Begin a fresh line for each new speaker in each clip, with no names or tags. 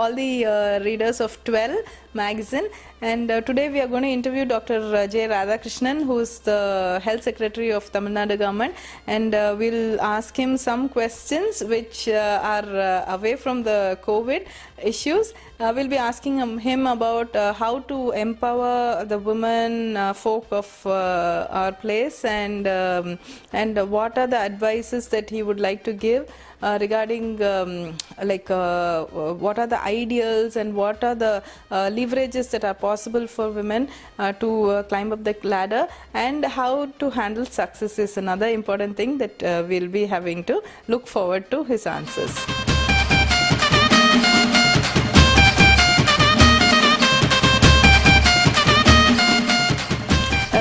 all the readers of 12 magazine. And today we are going to interview Dr. J. Radhakrishnan, who is the Health Secretary of Tamil Nadu government, and we'll ask him some questions which are away from the COVID issues. We'll be asking him about how to empower the women folk of our place, and what are the advices that he would like to give regarding what are the ideals and what are the leverages that are possible for women to climb up the ladder, and how to handle success is another important thing that we'll be having to look forward to his answers.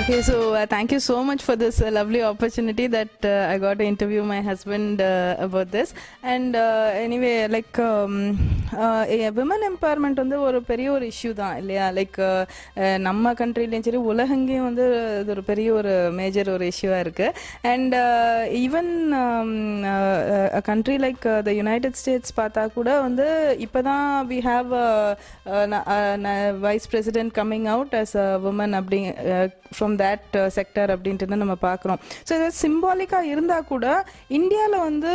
Okay, so thank you so much for this lovely opportunity that I got to interview my husband about this. And anyway, like women empowerment வந்து ஒரு பெரிய ஒரு issue தான் இல்லையா? Like நம்ம கண்ட்ரிலையும் சரி உலகங்கேயும் வந்து இது ஒரு பெரிய ஒரு மேஜர் ஒரு இஷ்யூவாக இருக்குது. And even country like the United States பார்த்தா கூட வந்து இப்போ தான் we have vice president coming out as a woman அப்படி ஃப்ரம் தட் செக்டர் அப்படின்ட்டு நம்ம பார்க்குறோம். ஸோ இது சிம்பாலிக்காக இருந்தால் கூட இந்தியாவில் வந்து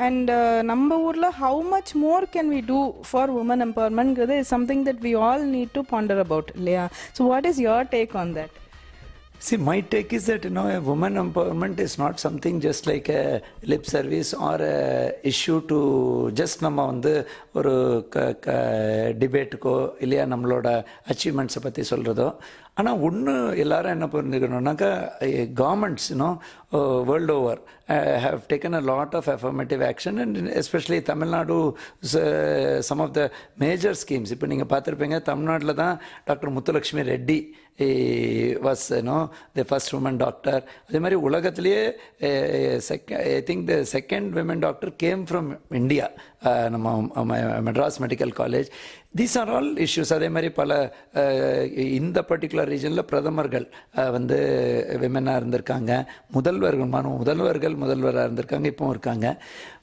அண்ட் நம்ம ஊரில் how much more can we do for women empowerment is something that we all need to ponder about, இல்லையா? So what is your take on that?
See, my take is that, a woman empowerment is not something just like a lip service or a issue to just நம்ம வந்து ஒரு டிபேட்டுக்கோ இல்லையா நம்மளோட அச்சீவ்மெண்ட்ஸை பற்றி சொல்கிறதோ. ஆனால் ஒன்று எல்லாரும் என்ன புரிஞ்சுக்கணுன்னாக்கா governments world over have taken a lot of affirmative action, and especially Tamil Nadu, some of the major schemes. இப்போ நீங்கள் பார்த்துருப்பீங்க, தமிழ்நாட்டில் தான் doctor Muthulakshmi Reddy was the first woman doctor. அதே மாதிரி உலகத்திலேயே I think the second women doctor came from India, நம்ம Madras medical college. These are all issues. அதே மாதிரி பல இந்த பர்டிகுலர் ரீஜனில் பிரதமர்கள் வந்து விமனாக இருந்திருக்காங்க, முதல்வராக இருந்திருக்காங்க, இப்போவும் இருக்காங்க.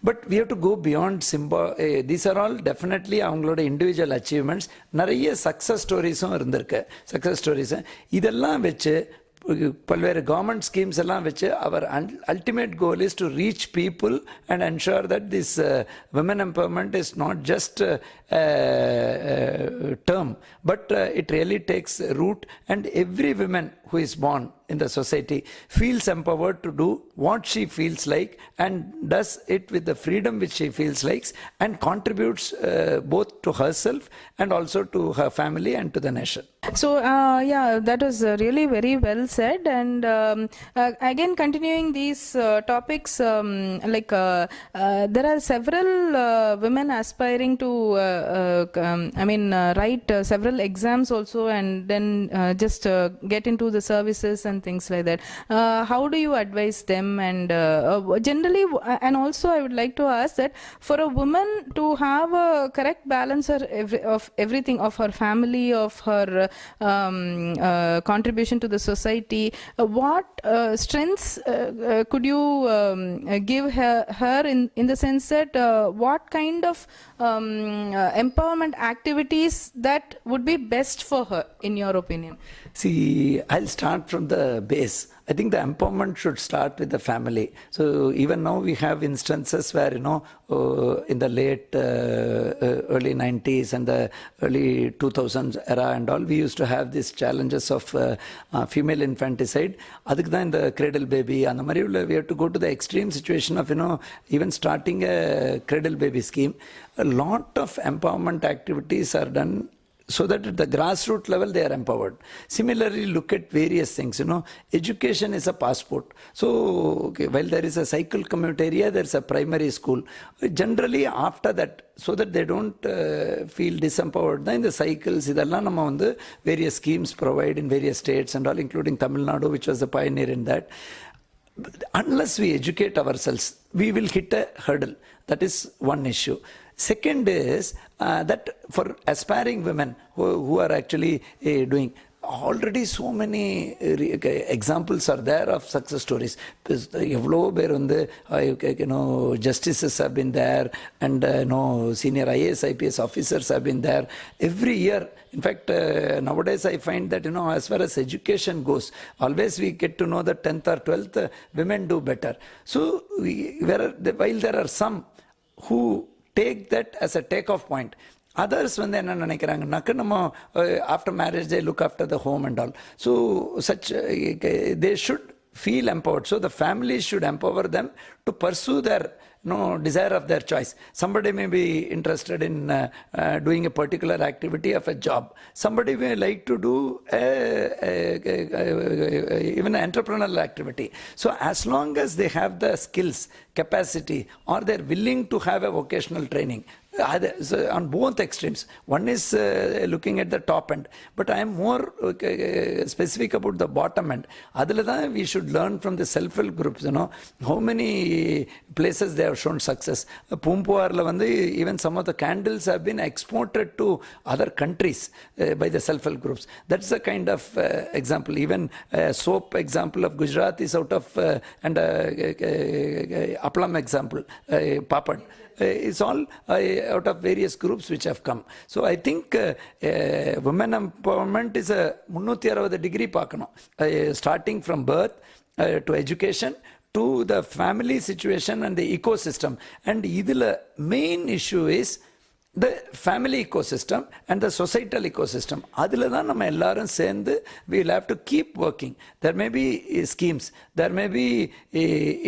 But we have to go beyond these are all definitely அவங்களோட இண்டிவிஜுவல் அச்சீவ்மெண்ட்ஸ். நிறைய சக்ஸஸ் ஸ்டோரிஸும் இருந்திருக்கு. சக்ஸஸ் ஸ்டோரிஸு இதெல்லாம் வச்சு பல்வேறு கவர்மெண்ட் ஸ்கீம்ஸ் எல்லாம் வச்சு அவர் ultimate goal is to reach people and ensure that this women empowerment is not just term, but it really takes root, and every woman who is born in the society feels empowered to do what she feels like, and does it with the freedom which she feels like, and contributes both to herself and also to her family and to the nation.
So yeah, that was really very well said. And again, continuing these topics, there are several women aspiring to write several exams also, and then just get into the services and things like that. How do you advise them? And generally, and also I would like to ask that for a woman to have a correct balance of everything, of her family, of her contribution to the society, what strengths could you give her in the sense that what kind of empowerment activities that would be best for her, in your opinion?
See, I'll start from the base. I think the empowerment should start with the family. So even now we have instances where, in the late early 90s and the early 2000s era and all, we used to have these challenges of female infanticide. Adukku dhaan இந்த cradle baby and the மாதிரி we have to go to the extreme situation of, even starting a cradle baby scheme. A lot of empowerment activities are done so that at the grassroots level they are empowered. Similarly, look at various things. Education is a passport. So while there is a cycle commute area, there is a primary school. Generally after that, so that they don't feel disempowered, in the cycles idella nama vandu various schemes provide in various states and all, including Tamil Nadu, which was the pioneer in that. Unless we educate ourselves, we will hit a hurdle. That is one issue. Second is that for aspiring women who are actually doing, already so many examples are there of success stories. எவ்வளோ பேர் வந்து justices have been there, and senior IAS IPS officers have been there every year. In fact, nowadays I find that as far as education goes, always we get to know that 10th or 12th women do better. So while there are some who take that as a take-off point, others வந்து என்ன நினைக்கிறாங்கன்னாக்க நம்ம after marriage they look after the home and all. So such they should feel empowered. So the family should empower them to pursue their desire of their choice. Somebody may be interested in doing a particular activity of a job. Somebody may like to do even an entrepreneurial activity. So as long as they have the skills, capacity, or they're willing to have a vocational training, so on both extremes. One is looking at the top end, but I am more specific about the bottom end. Adala we should learn from the self-help groups. How many places they have shown success. Pumpuarla vandu even some of the candles have been exported to other countries by the self-help groups. That's the kind of example. Even soap example of Gujarat is out of and aplam example, papad. It's all out of various groups which have come. So I think women empowerment is a 360 degree பார்க்கணும். Starting from birth to education to the family situation and the ecosystem. And idhula main issue is the family ecosystem and the societal ecosystem. Adila தான் நம்ம எல்லாரும் சேர்ந்து we will have to keep working. There may be schemes, there may be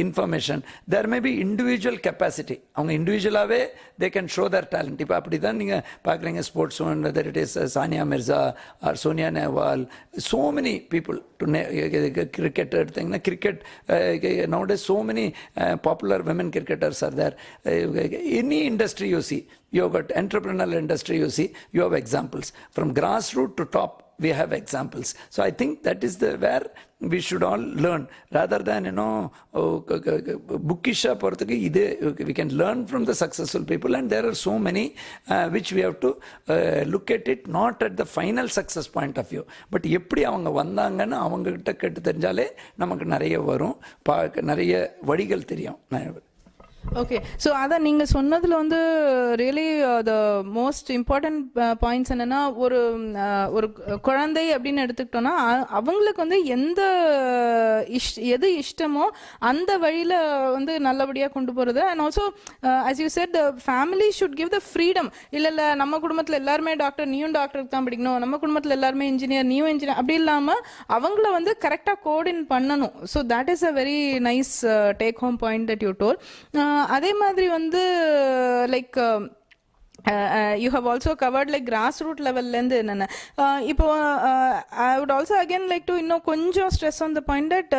information, there may be individual capacity. அவங்க இண்டிவிஜுவலாகவே they can show their talent. இப்போ அப்படி தான் நீங்கள் பார்க்குறீங்க sports one, whether it is Sania Mirza or Sonia Nehwal, so many people to cricket எடுத்தீங்கன்னா cricket nowadays so many popular women cricketers are there. Any industry you see, you have got entrepreneurial industry, you see, you have examples. From grassroots to top, we have examples. So I think that is where we should all learn, rather than bookish we can learn from the successful people, and there are so many which we have to look at it not at the final success point of view, but எப்படி அவங்க வந்தாங்கன்னு அவங்க கிட்ட கேட்டு தெரிஞ்சாலே நமக்கு நிறைய வரும், நிறைய வழிகள் தெரியும்.
ஓகே, ஸோ அதான் நீங்கள் சொன்னதில் வந்து really the most important points என்னென்னா, ஒரு ஒரு குழந்தை அப்படின்னு எடுத்துக்கிட்டோன்னா அவங்களுக்கு வந்து எது இஷ்டமோ அந்த வழியில் வந்து நல்லபடியாக கொண்டு போகிறது. And also as you said, the family should give the freedom. இல்லை நம்ம குடும்பத்தில் எல்லாருமே டாக்டர், நீயும் டாக்டருக்கு தான் படிக்கணும், நம்ம குடும்பத்தில் எல்லாருமே இன்ஜினியர், நீயும் இன்ஜினியர், அப்படி இல்லாமல் அவங்கள வந்து கரெக்டாக கோஆர்டின் பண்ணணும். So that is a very nice take home point that you told. அதே மாதிரி வந்து like you have also covered like grassroots level lend என்னென்ன இப்போ I would also again like to இன்னும் கொஞ்சம் stress on the point that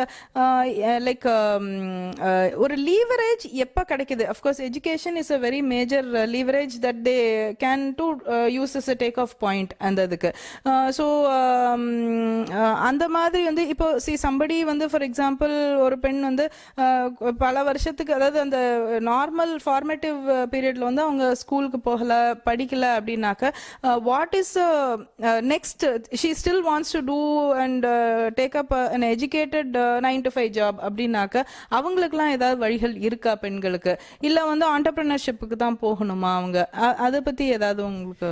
like ஒரு leverage எப்போ கிடைக்குது. Of course education is a very major leverage that they can to use as a take off point அந்த இதுக்கு. So அந்த மாதிரி வந்து இப்போ see somebody வந்து for example ஒரு பெண் வந்து பல வருஷத்துக்கு, அதாவது அந்த நார்மல் ஃபார்மேட்டிவ் பீரியட்ல வந்து அவங்க ஸ்கூலுக்கு போகல, படிக்கல அப்படின்னாக்க what is next she still wants to do and take up an educated 9 to 5 job அப்படின்னாக்க அவங்களுக்குலாம் ஏதாவது வழிகள் இருக்கா பெண்களுக்கு, இல்லை வந்து ஆண்டர்பிரினர்ஷிப்புக்கு தான் போகணுமா அவங்க? அதை பற்றி ஏதாவது உங்களுக்கு?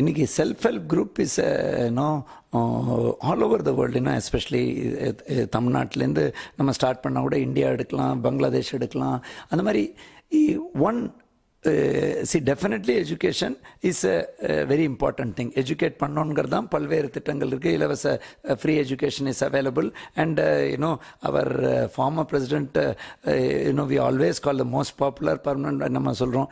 இன்னைக்கு self help group is all over the world, especially தமிழ்நாட்டிலேருந்து நம்ம ஸ்டார்ட் பண்ணால் கூட இந்தியா எடுக்கலாம், பங்களாதேஷ் எடுக்கலாம். அந்த மாதிரி one definitely education is a very important thing. Educate பண்ணணுங்கிறது தான் பல்வேறு திட்டங்கள் இருக்குது. இலவச free education is available, and our former president, we always call the most popular permanent, நம்ம சொல்கிறோம்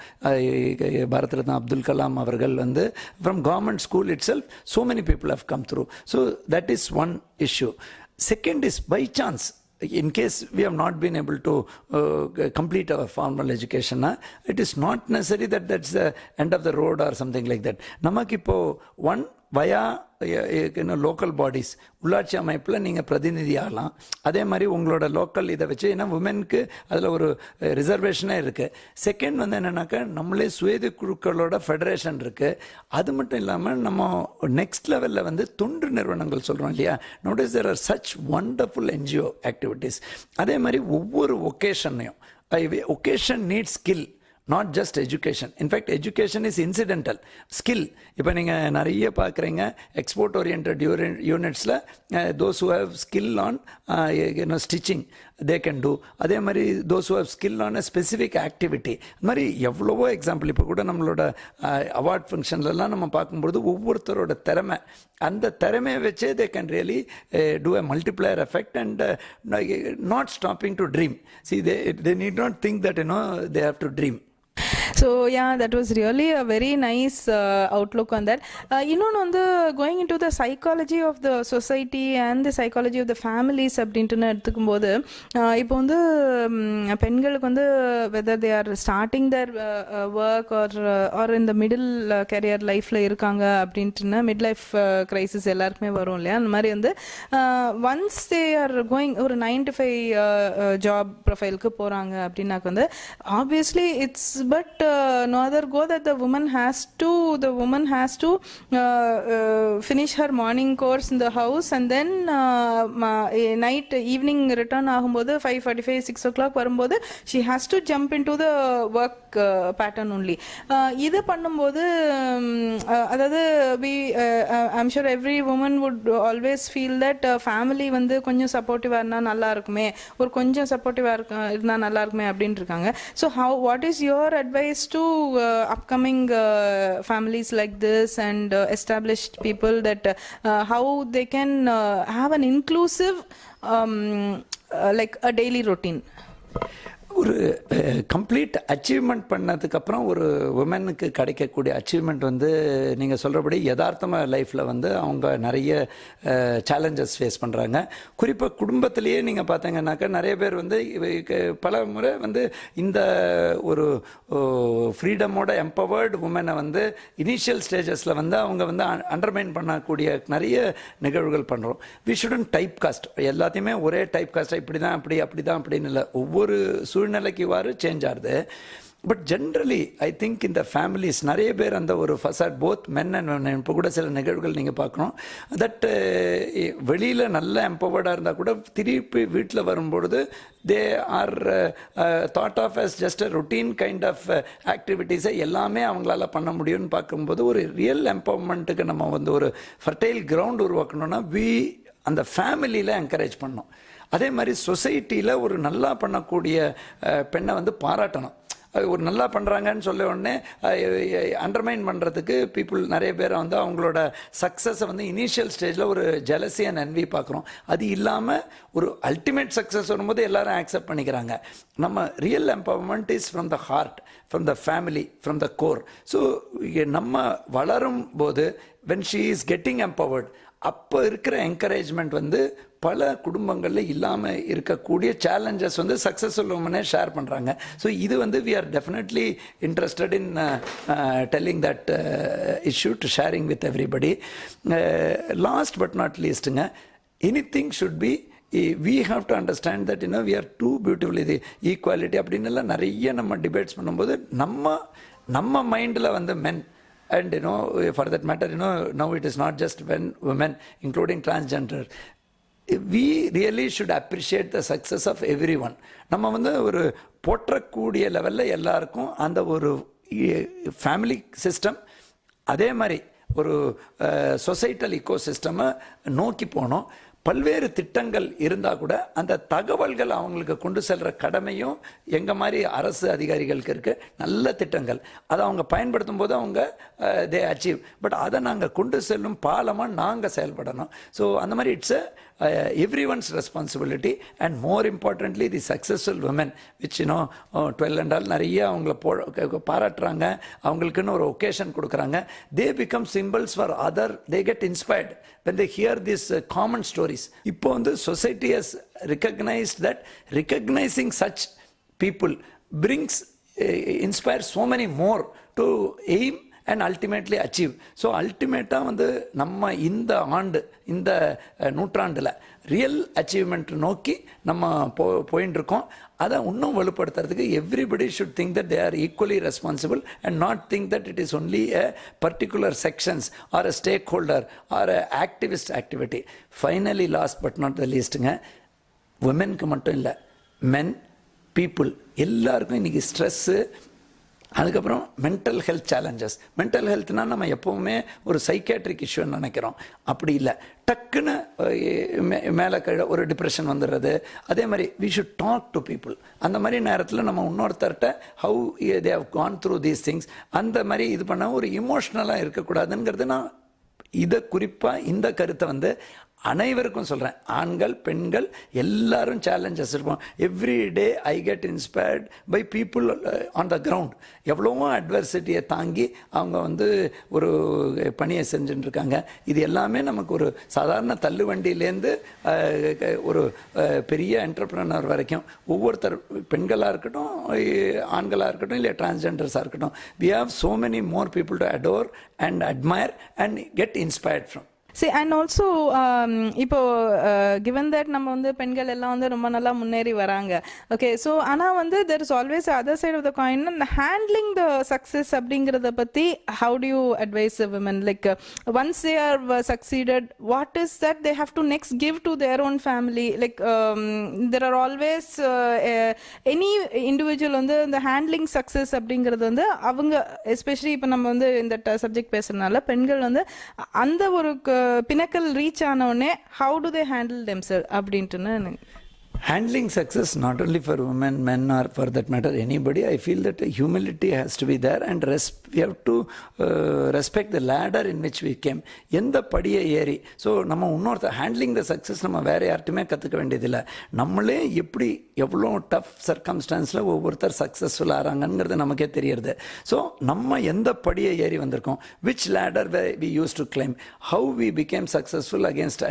பாரத் ரத்னா அப்துல் கலாம் அவர்கள் வந்து from government school itself so many people have come through. So that is one issue. Second is by chance, in case we have not been able to complete our formal education, it is not necessary that that's the end of the road or something like that. Namak ipo one via local bodies, உள்ளாட்சி அமைப்பில் நீங்கள் பிரதிநிதி ஆகலாம். அதே மாதிரி உங்களோட local இதை வச்சு, ஏன்னா உமனுக்கு அதில் ஒரு ரிசர்வேஷனே இருக்குது. செகண்ட் வந்து என்னென்னாக்கா நம்மளே சுயேது குழுக்களோட ஃபெடரேஷன் இருக்குது. அது மட்டும் இல்லாமல் நம்ம நெக்ஸ்ட் லெவலில் வந்து தொண்டு நிறுவனங்கள் சொல்கிறோம் இல்லையா, notice there are such wonderful NGO activities. அதே மாதிரி ஒவ்வொரு ஒகேஷன்லையும் vocation need skill, not just education. In fact, education is incidental. Skill. இப்போ நீங்கள் நிறைய பார்க்குறீங்க எக்ஸ்போர்ட் ஓரியன்ட் யூனிட்ஸில் those who have skill on stitching they can do. அதே மாதிரி those who have skill on a specific activity. அது மாதிரி எவ்வளவோ எக்ஸாம்பிள். இப்போ கூட நம்மளோட அவார்ட் ஃபங்க்ஷன்லலாம் நம்ம பார்க்கும்பொழுது ஒவ்வொருத்தரோட திறமை, அந்த திறமையை வச்சே they can really do a multiplier effect and not stopping to dream. See, they need not think that they have to dream.
So yeah, that was really a very nice outlook on that. இன்னொன்று வந்து going into the psychology of the society and the psychology of the families அப்படின்ட்டுன்னு எடுத்துக்கும்போது, இப்போ வந்து பெண்களுக்கு வந்து whether they are starting their work or in the middle career lifeல இருக்காங்க அப்படின்ட்டுன்னா mid life crisis எல்லாருக்குமே வரும் இல்லையா. அந்த மாதிரி வந்து once they are going ஒரு 9 to 5 ஜாப் ப்ரொஃபைலுக்கு போகிறாங்க அப்படின்னாக்க வந்து obviously it's but no other go that the woman has to finish her morning course in the house and then night evening return ஆகும்போது 5:45 6 o'clock வரும்போது she has to jump into the work pattern only. இது பண்ணும்போது அதாவது I'm sure every woman would always feel that family வந்து கொஞ்சம் சப்போர்ட்டிவாக இருந்தால் நல்லா இருக்குமே, ஒரு கொஞ்சம் சப்போர்ட்டிவாக இருந்தால் நல்லா இருக்குமே அப்படின்னு இருக்காங்க. So what is your advice to upcoming families like this and established people that how they can have an inclusive like a daily routine?
ஒரு கம்ப்ளீட் அச்சீவ்மெண்ட் பண்ணதுக்கப்புறம் ஒரு உமனுக்கு கிடைக்கக்கூடிய அச்சீவ்மெண்ட் வந்து நீங்கள் சொல்கிறபடி யதார்த்தமாக லைஃப்பில் வந்து அவங்க நிறைய சேலஞ்சஸ் ஃபேஸ் பண்ணுறாங்க. குறிப்பாக குடும்பத்திலேயே நீங்கள் பார்த்தீங்கன்னாக்கா நிறைய பேர் வந்து பல முறை வந்து இந்த ஒரு ஃப்ரீடமோட எம்பவர்டு உமனை வந்து இனிஷியல் ஸ்டேஜஸில் வந்து அவங்க வந்து அண்டர்மைன் பண்ணக்கூடிய நிறைய நிகழ்வுகள் பண்ணுறோம். வி ஷுடன்ட் டைப் காஸ்ட், எல்லாத்தையுமே ஒரே டைப் காஸ்ட்டாக இப்படி தான் அப்படி தான் அப்படின்னு இல்லை, ஒவ்வொரு சூழ்நிலைக்கு இவ்வாறு சேஞ்ச் ஆகுது. பட் ஜென்ரலி ஐ திங்க் இந்த ஃபேமிலிஸ் நிறைய பேர் அந்த ஒரு facade both men and women, இப்போ கூட சில நிகழ்வுகள் நீங்கள் பார்க்கணும் தட் வெளியில் நல்ல எம்பவர்டாக இருந்தால் கூட திருப்பி வீட்டில் வரும்பொழுது they are thought of as just a routine kind of ஆக்டிவிட்டீஸை எல்லாமே அவங்களால பண்ண முடியும்னு பார்க்கும்போது ஒரு ரியல் எம்பவர்மெண்ட்டுக்கு நம்ம வந்து ஒரு ஃபர்டைல் கிரவுண்ட் உருவாக்கணும்னா அந்த ஃபேமிலியில் என்கரேஜ் பண்ணணும். அதே மாதிரி சொசைட்டியில் ஒரு நல்லா பண்ணக்கூடிய பெண்ணை வந்து பாராட்டணும். ஒரு நல்லா பண்ணுறாங்கன்னு சொல்ல உடனே அண்டர்மைன் பண்ணுறதுக்கு பீப்புள் நிறைய பேர் வந்து அவங்களோட சக்ஸஸை வந்து இனிஷியல் ஸ்டேஜில் ஒரு ஜெலசி அண்ட் என்வி பார்க்குறோம். அது இல்லாமல் ஒரு அல்டிமேட் சக்ஸஸ் வரும்போது எல்லாரும் ஆக்செப்ட் பண்ணிக்கிறாங்க. நம்ம real empowerment is from the heart, from the family, from the core. So நம்ம வளரும் போது when she is getting empowered, அப்போ இருக்கிற என்கரேஜ்மெண்ட் வந்து பல குடும்பங்களில் இல்லாமல் இருக்கக்கூடிய சேலஞ்சஸ் வந்து சக்ஸஸ்ஃபுல் உமனே ஷேர் பண்ணுறாங்க. ஸோ இது வந்து we are definitely interested in telling that issue to sharing with everybody. Last but not லீஸ்ட்டுங்க, anything should be we have to understand that we are too beautifully the equality அப்படின்னு எல்லாம் நிறைய நம்ம debates பண்ணும்போது நம்ம மைண்டில் வந்து men and for that matter now it is not just women including transgender, we really should appreciate the success of everyone. நம்ம வந்து ஒரு போற்றக்கூடிய லெவலில் எல்லாருக்கும் அந்த ஒரு ஃபேமிலி சிஸ்டம், அதே மாதிரி ஒரு சொசைட்டல் இக்கோ சிஸ்டமை நோக்கி போனோம். பல்வேறு திட்டங்கள் இருந்தால் கூட அந்த தகவல்கள் அவங்களுக்கு கொண்டு செல்கிற கடமையும் எங்கள் மாதிரி அரசு அதிகாரிகளுக்கு இருக்குது. நல்ல திட்டங்கள் அதை அவங்க பயன்படுத்தும் போது அவங்க தே அச்சீவ், பட் அதை நாங்கள் கொண்டு செல்லும் பாலமாக நாங்கள் செயல்படணும். ஸோ அந்த மாதிரி it's everyone's responsibility and more importantly the successful women which 12 and all நிறைய அவங்கள பாராட்டுறாங்க, அவங்களுக்குன்னு ஒரு ஒகேஷன் கொடுக்குறாங்க. they become symbols for other, they get inspired when they hear these common stories. இப்போ வந்து society has recognized that recognizing such people brings inspires so many more to aim and ultimately achieve. So அல்டிமேட்டாக வந்து நம்ம இந்த ஆண்டு இந்த நூற்றாண்டில் real achievement நோக்கி நம்ம போயின்னு இருக்கோம். அதை இன்னும் வலுப்படுத்துறதுக்கு everybody should think that they are equally responsible and not think that it is only a particular sections or a stakeholder or a activist activity. Finally last but not the லீஸ்ட்டுங்க, உமனுக்கு மட்டும் இல்லை, men people எல்லாருக்கும் இன்றைக்கி stress, அதுக்கப்புறம் mental health challenges. Mental ஹெல்த்னால் நம்ம எப்போவுமே ஒரு சைக்காட்ரிக் இஷ்யூன்னு நினைக்கிறோம், அப்படி இல்லை. டக்குன்னு மேலே கீழே ஒரு டிப்ரெஷன் வந்துடுறது. அதே மாதிரி we should talk to people. அந்த மாதிரி நேரத்தில் நம்ம இன்னொருத்தர்கிட்ட how they have gone through these things அந்த மாதிரி இது பண்ண ஒரு இமோஷ்னலாக இருக்கக்கூடாதுங்கிறது நான் இதை குறிப்பாக இந்த கருத்தை வந்து அனைவருக்கும் சொல்கிறேன். ஆண்கள் பெண்கள் எல்லாரும் சேலஞ்சஸ் இருப்போம். Every day I get inspired by people on the ground. எவ்வளவோ அட்வர்சிட்டியை தாங்கி அவங்க வந்து ஒரு பணியை செஞ்சுட்டுருக்காங்க. இது எல்லாமே நமக்கு ஒரு சாதாரண தள்ளுவண்டியிலேருந்து ஒரு பெரிய என்டர்பிரனர் வரைக்கும் ஒவ்வொருத்தர், பெண்களாக இருக்கட்டும் ஆண்களாக இருக்கட்டும் இல்லை டிரான்ஸ்ஜெண்டர்ஸாக இருக்கட்டும், we have so many more people to adore and admire and get inspired from.
See, and also இப்போ given that நம்ம வந்து பெண்கள் எல்லாம் வந்து ரொம்ப நல்லா முன்னேறி வராங்க, ஓகே, ஸோ ஆனால் வந்து there is always the other side of the coin, handling the success அப்படிங்கிறத பற்றி how do you advise the women, like once they are succeeded, what is that they have to next give to their own family, like there are always any individual வந்து இந்த handling success அப்படிங்கிறது வந்து அவங்க especially இப்போ நம்ம வந்து இந்த subject பேசுறதுனால பெண்கள் வந்து அந்த ஒரு pinnacle reach ஆனவுடனே how do they handle themselves அப்படின்ட்டு.
Handling success not only for women, men, or for that matter anybody, I feel that humility has to be there and we have to respect the ladder in which we came. எந்த படியை ஏறி, so நம்ம இன்னொருத்தர் handling the success நம்ம வேறு யார்ட்டுமே கற்றுக்க வேண்டியதில்லை. நம்மளே எப்படி எவ்வளோ டஃப் சர்க்கம்ஸ்டான்ஸில் ஒவ்வொருத்தர் சக்ஸஸ்ஃபுல் ஆகிறாங்கங்கிறது நமக்கே தெரியறது. ஸோ நம்ம எந்த படியை ஏறி வந்திருக்கோம், which ladder we used to climb, how we became successful against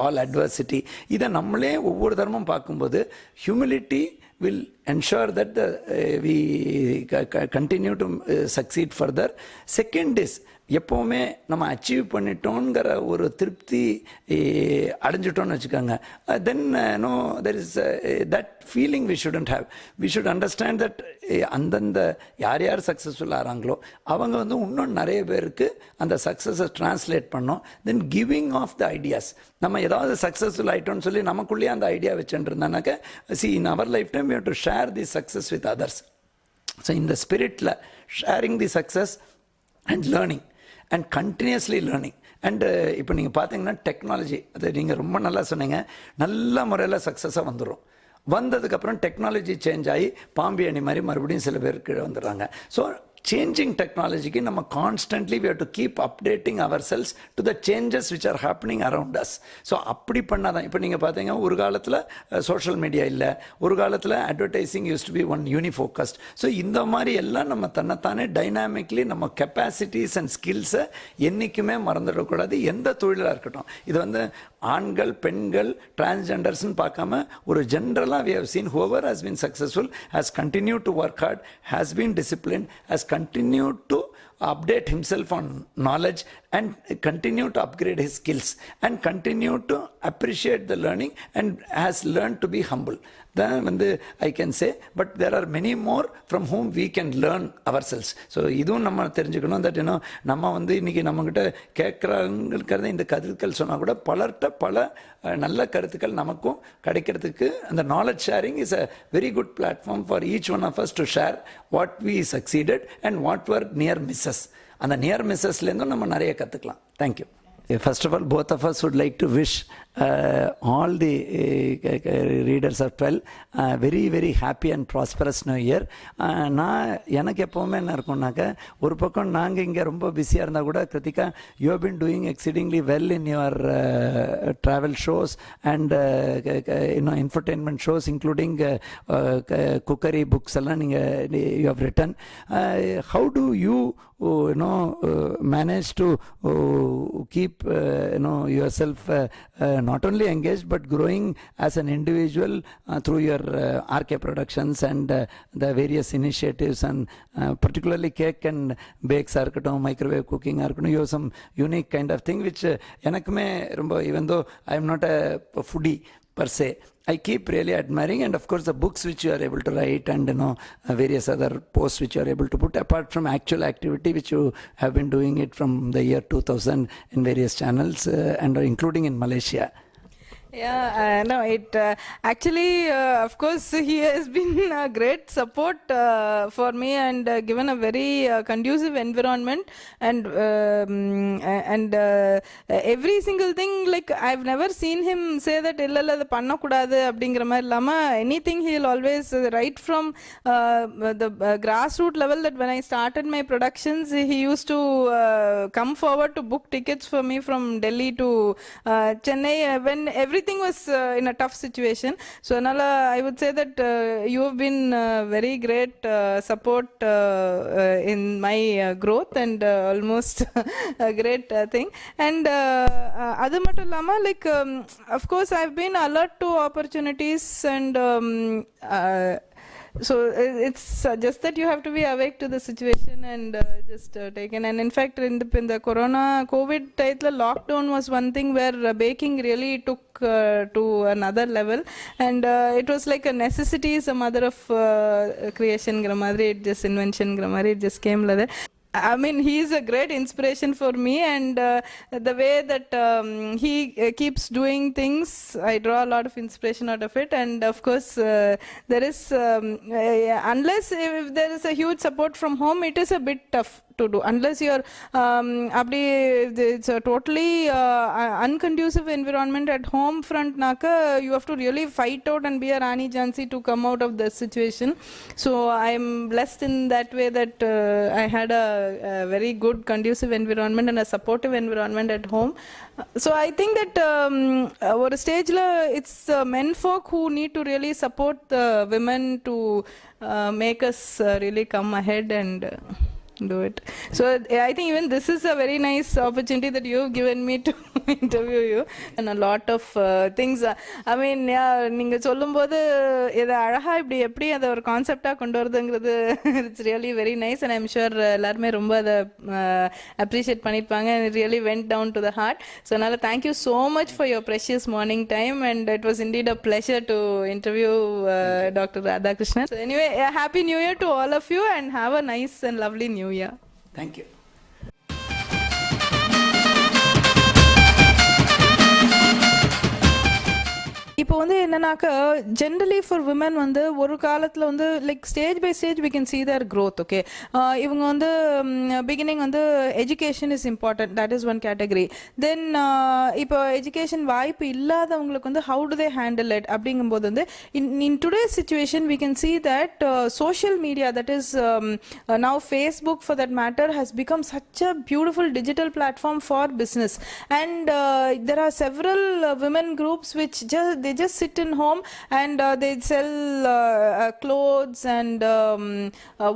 all adversity, இதை நம்மளே ஒவ்வொரு தரமும் பார்க்கும்போது humility will ensure that we continue to succeed further. Second is எப்போவுமே நம்ம அச்சீவ் பண்ணிட்டோங்கிற ஒரு திருப்தி அடைஞ்சிட்டோன்னு வச்சுக்கோங்க, then no there is that feeling we shouldn't have. We should understand that அந்தந்த யார் யார் சக்ஸஸ்ஃபுல் ஆகிறாங்களோ அவங்க வந்து இன்னும் நிறைய பேருக்கு அந்த சக்ஸஸை ட்ரான்ஸ்லேட் பண்ணோம். Then giving off the ideas. நம்ம ஏதாவது சக்ஸஸ்ஃபுல் ஆகிட்டோன்னு சொல்லி நமக்குள்ளேயே அந்த ஐடியா வச்சுட்டு இருந்தானாக்க, see in our lifetime we have to share the success with others. So இந்த ஸ்பிரிட்டில் sharing the success and learning and continuously learning. And இப்போ நீங்கள் பார்த்தீங்கன்னா டெக்னாலஜி, அது நீங்கள் ரொம்ப நல்லா சொன்னீங்க, நல்ல முறையில் சக்ஸஸாக வந்துடும். வந்ததுக்கப்புறம் டெக்னாலஜி சேஞ்ச் ஆகி பாம்பி அணி மாதிரி மறுபடியும் சில பேர் கீழே வந்துடுறாங்க. ஸோ சேஞ்சிங் டெக்னாலஜிக்கு நம்ம constantly we have to keep updating ourselves to the changes which are happening around us. So அப்படி பண்ணால் தான். இப்போ நீங்கள் பார்த்தீங்க, ஒரு காலத்தில் சோஷியல் மீடியா இல்லை, ஒரு காலத்தில் advertising used to be one unifocused. So இந்த மாதிரி எல்லாம் நம்ம தன்னைத்தானே டைனாமிக்லி நம்ம கெப்பாசிட்டிஸ் அண்ட் ஸ்கில்ஸை என்றைக்குமே மறந்துடக்கூடாது, எந்த தொழிலாக இருக்கட்டும். இது வந்து ஆண்கள் பெண்கள் டிரான்ஸ்ஜெண்டர்ஸ்ன்னு பார்க்காம ஒரு ஜென்ரலாக we have seen whoever has been successful has continued to work hard, has been disciplined, has continued to update himself on knowledge and continue to upgrade his skills and continue to appreciate the learning and has learned to be humble. Then வந்து I can say, but there are many more from whom we can learn ourselves. So இதுவும் நம்ம தெரிஞ்சுக்கணும். That இன்னும் நம்ம வந்து இன்றைக்கி நம்மக்கிட்ட கேட்குறாங்கிறத இந்த கருத்துக்கள் சொன்னால் கூட பலர்கிட்ட பல நல்ல கருத்துக்கள் நமக்கும் கிடைக்கிறதுக்கு அந்த knowledge sharing is a very good platform for each one of us to share what we succeeded and what were near misses. அந்த நியர் மிஸ்ஸஸ்லேருந்தும் நம்ம நிறைய கற்றுக்கலாம். Thank you. First of all, both of us would like to wish all the readers of 12 very very happy and prosperous new year. நான் எனக்கு எப்போவுமே என்ன இருக்கும்னாக்க, ஒரு பக்கம் நாங்கள் இங்கே ரொம்ப பிஸியாக இருந்தால் கூட, Krithika you have been doing exceedingly well in your travel shows and இன்னும் entertainment shows including cookery books எல்லாம் நீங்கள் you have written. How do you manage to keep yourself not only engaged but growing as an individual through your RK Productions and the various initiatives, and particularly cake and bakes இருக்கட்டும், microwave cooking இருக்கட்டும், you have some unique kind of thing which எனக்குமே ரொம்ப, even though I am not a foodie per se, I keep really admiring. And of course the books which you are able to write, and various other posts which you are able to put, apart from actual activity which you have been doing it from the year 2000 in various channels and including in Malaysia.
Yeah, no, it actually, of course, he has been a great support for me and given a very conducive environment, and every single thing, like I've never seen him say that illa illa panna kudadu அப்படிங்கிற மாதிரி இல்லாம anything he'll always right from the grassroots level, that when I started my productions he used to come forward to book tickets for me from Delhi to Chennai when everything was in a tough situation. So anala, I would say that you have been very great support in my growth, and almost a great thing. And adu mattum illama, like of course I've been alert to opportunities, and so it's just that you have to be awake to the situation and just take in. And in fact in the corona covid type lockdown was one thing where baking really took to another level, and it was like a necessity is a mother of creation gra madri, it just invention gra madri, it just came like that. I mean, he is a great inspiration for me, and the way that he keeps doing things, I draw a lot of inspiration out of it. And of course, there is, unless if there is a huge support from home, it is a bit tough to do. Unless you're, it's a totally unconducive environment at home front, naka, you have to really fight out and be a Rani Jhansi to come out of the situation. So I'm blessed in that way that I had a very good conducive environment and a supportive environment at home. So I think that over stage la, it's men folk who need to really support the women to make us really come ahead and do it. So I think even this is a very nice opportunity that you have given me to interview you, and a lot of things. I mean, நீங்க சொல்லும்போது இதை அழகா இப்படி எப்படி அதை ஒரு கான்செப்டா கொண்டு வருதுங்கிறது it's really very nice, and I'm sure எல்லாருமே ரொம்ப அதை அப்ரிஷியேட் பண்ணியிருப்பாங்க, and it really went down to the heart. So அதனால thank you so much for your precious morning time, and it was indeed a pleasure to interview Dr. Radhakrishnan. So anyway, happy new year to all of you, and have a nice and lovely new year.
Thank you.
இப்போ வந்து என்னன்னாக்கா generally for women வந்து ஒரு காலத்தில் வந்து like stage by stage we can see their growth. Okay, இவங்க வந்து beginning வந்து education is important, that is one category. Then இப்போ எஜுகேஷன் வாய்ப்பு இல்லாதவங்களுக்கு வந்து how to they handle it அப்படிங்கும்போது வந்து in today's situation we can see that social media, that is now Facebook for that matter, has become such a beautiful digital platform for business. And there are several women groups which they just sit in home, and they sell clothes and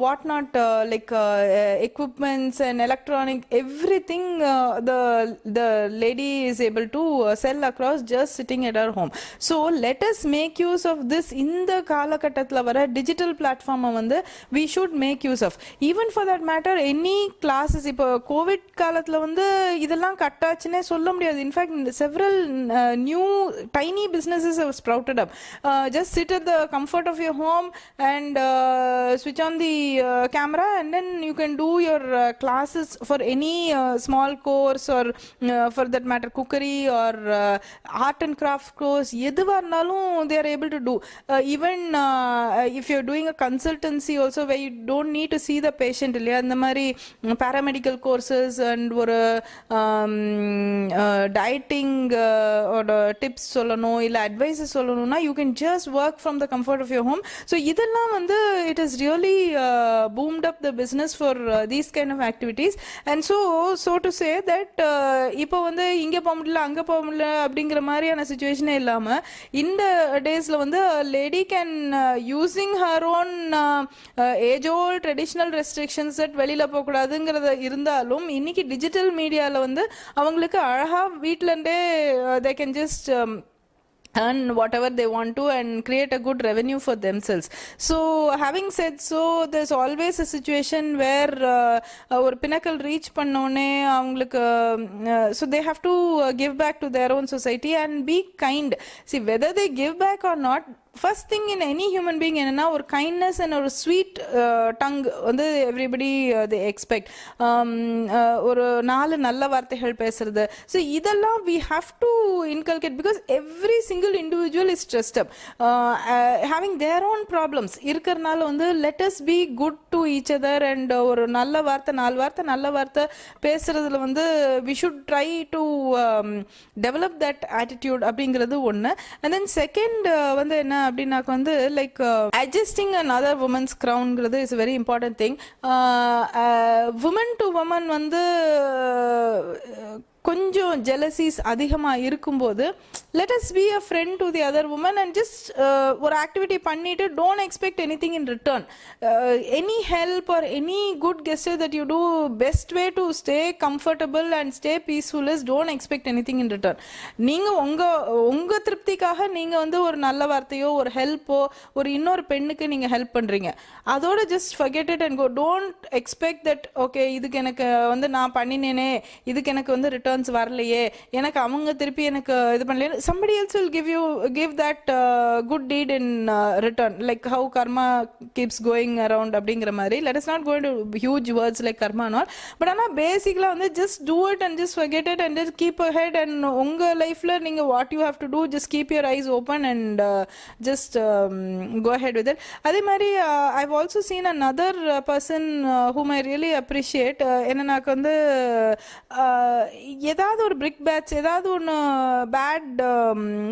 whatnot, like equipments and electronic everything. The lady is able to sell across just sitting at her home. So let us make use of this in the காலகட்டத்தில் வர digital பிளாட்ஃபார்மை வந்து we should make use of. Even for that matter, any classes, இப்போ Covid காலத்தில் வந்து இதெல்லாம் கட்டாச்சுன்னே சொல்ல முடியாது. In fact several new tiny businesses have sprouted up. Just sit at the comfort of your home and switch on the camera, and then you can do your classes for any small course, or for that matter cookery or art and craft course, எதுவா இருந்தாலும் they are able to do. Even if you're doing a consultancy also where you don't need to see the patient, இல்லையா, இந்த மாதிரி paramedical courses and ஒரு dieting or tips சொல்லணும், இல்லை advices சொல்லணும்னா you can just work from the comfort of your home. So இதெல்லாம் வந்து it has really boomed up the business for these kind of activities. And so to say that இப்போ வந்து இங்க போக முடியல அங்க போக முடியல அப்படிங்கிற மாதிரியான சுச்சுவேஷனே இல்லாம இந்த டேஸ்ல வந்து lady can using her own age old traditional restrictions that வெளியில போக கூடாதுங்கிறது இருந்தாலும் இன்னைக்கு டிஜிட்டல் மீடியால வந்து அவங்களுக்கு அழகா வீட்ல இருந்தே they can just earn whatever they want to and create a good revenue for themselves. So having said so, there's always a situation where ஒரு pinnacle reach பண்ணோனே அவங்களுக்கு so they have to give back to their own society and be kind. See, whether they give back or not, first thing in any human being என்னன்னா ஒரு kindness and ஒரு sweet tongue வந்து everybody they expect. ஒரு நாலு நல்ல வார்த்தைகள் பேசுறது. So இதெல்லாம் we have to inculcate because every single individual is stressed up, having their own problems இருக்கறனால வந்து let us be good to each other and ஒரு நல்ல வார்த்தை நாலு வார்த்தை நல்ல வார்த்தை பேசுறதுல வந்து we should try to develop that attitude அப்படிங்கிறது ஒண்ணு. And then second வந்து என்ன அப்படின்னாக்க வந்து like adjusting another woman's crownங்கிறது is a very important thing. woman to woman வந்து கொஞ்சம் jealousies அதிகமா இருக்கும்போது let us be a friend to the other woman and just ஒரு activity பண்ணிட்டு don't expect anything in return. Any help or any good gesture that you do, best way to stay comfortable and stay peaceful is don't expect anything in return. நீங்க உங்க திருப்திக்காக நீங்க வந்து ஒரு நல்ல வார்த்தையோ ஒரு ஹெல்ப்போ ஒரு இன்னொரு பெண்ணுக்கு நீங்க ஹெல்ப் பண்றீங்க, அதோட just forget it and go. Don't expect that okay இதுக்கு எனக்கு வந்து நான் பண்ணினேனே இதுக்கு எனக்கு வந்து ரிட்டர்ன்ஸ் வரலையே எனக்கு அவங்க திருப்பி எனக்கு இது பண்ணல. Somebody else will give that good deed in return, like how karma keeps going around அப்படிங்கிற மாதிரி. Let us not go into huge words like karma and all, but ஆனா பேசிக்கலா வந்து just do it and just forget it and just keep ahead. And உங்க லைஃப்ல நீங்க what you have to do, just keep your eyes open and just go ahead with it. அதே மாதிரி I've also seen another person whom I really appreciate. என்னன்னாக்க வந்து ஏதாவது ஒரு பிரிக் batch ஏதாவது ஒன்று பேட்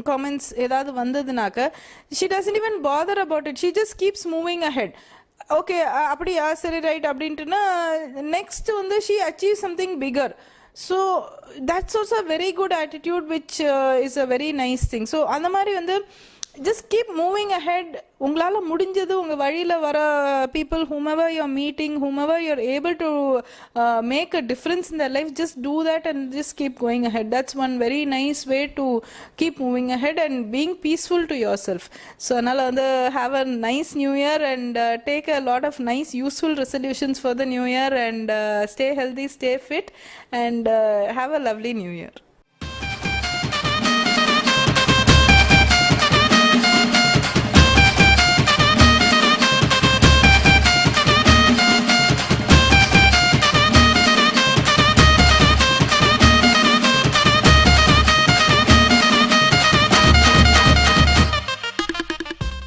காமெண்ட்ஸ் ஏதாவது வந்ததுனாக்க she doesn't even bother about it, she just keeps moving ahead. Okay அப்படியா சரி ரைட் அப்படின்ட்டுனா நெக்ஸ்ட் வந்து she achieves something bigger. So that's also a very good attitude which is a very nice thing. So அந்த மாதிரி வந்து just keep moving ahead. உங்களால முடிஞ்சது உங்க வழியில வர people whomever you're meeting, whomever you're able to make a difference in their life, just do that and just keep going ahead. That's one very nice way to keep moving ahead and being peaceful to yourself. So அதனால வந்து have a nice new year and take a lot of nice useful resolutions for the new year and stay healthy, stay fit and have a lovely new year.